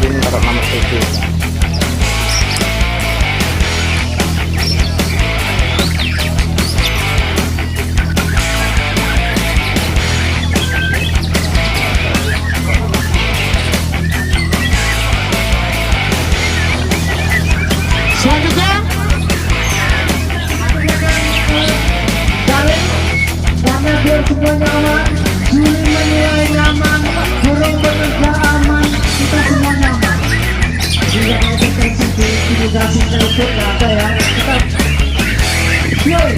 Aladin taruh nomor 7. Selanjutnya saling karena biar semuanya aman, juri menilai nyaman, burung bekerja aman, kita semua nyaman. Jika mau berkonsentrasi dikasih telepon nggak ada ya, kita yoi.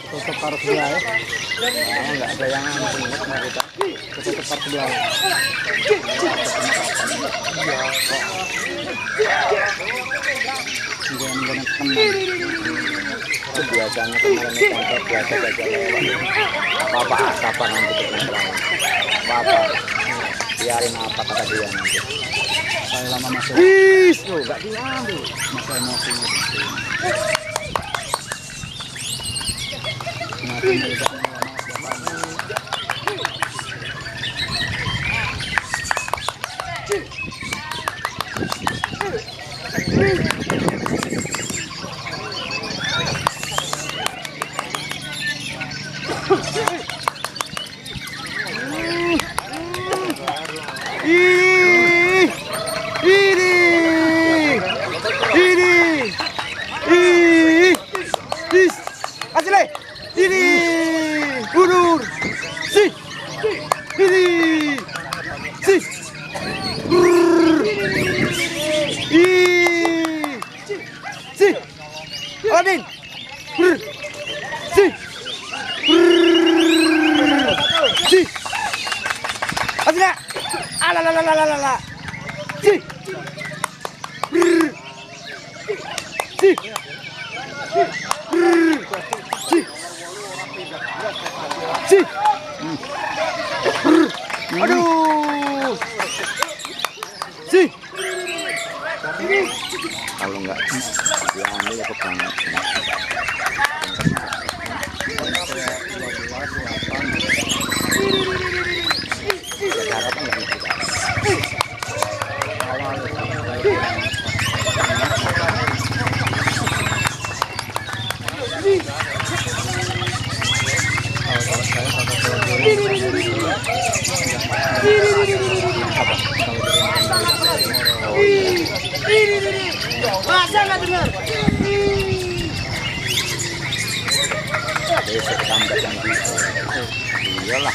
Tutup harus dia ya. Nggak ada yang kita tutup harus dia. Itu biasanya kemarin itu biasa saja. Apa kapan nanti kita apa biarin apa kata dia nanti. Kalau lama masuk. Nggak diambil. Masa emosi. Aladin, Aladin, ala, aduh, kalau nggak diambil ya kebanget. Masa nggak dengar? Besok tambah yang iyalah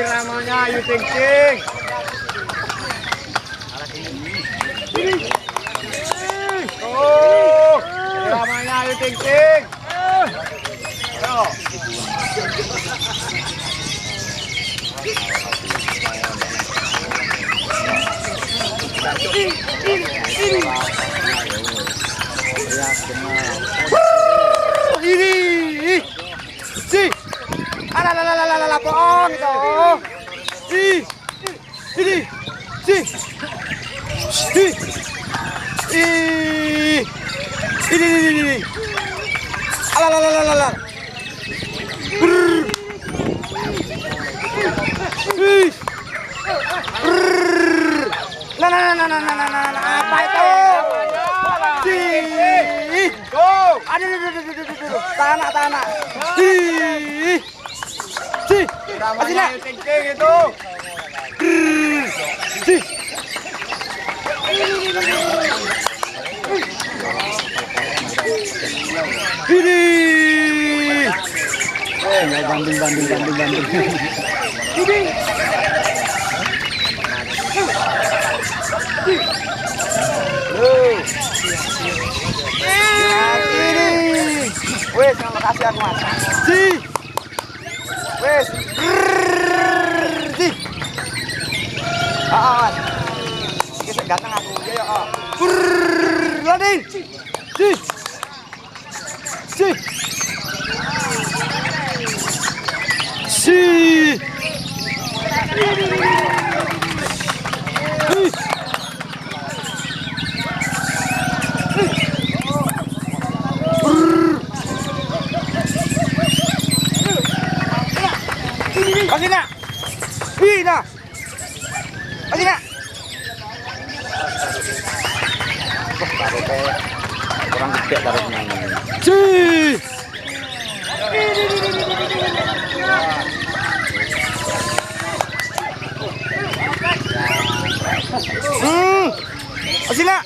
ramanya ayu ting-ting. Oh, ramanya ayu ting-ting. Ini si ala pohon itu ini si ini Aduh. Tanak. Ih. Sih. Masih nak. Kencing itu. Sih. Ini. Nggak banding. Ini. Wes, terima kasih Mas. Si. Wes. Si. Mas. Iki ganteng aku ya ya. Lading. Si. Si. Si. Masih nak? Wih nak. Masih nak? Kurang gede tarifnya ini. Si. Masih nak?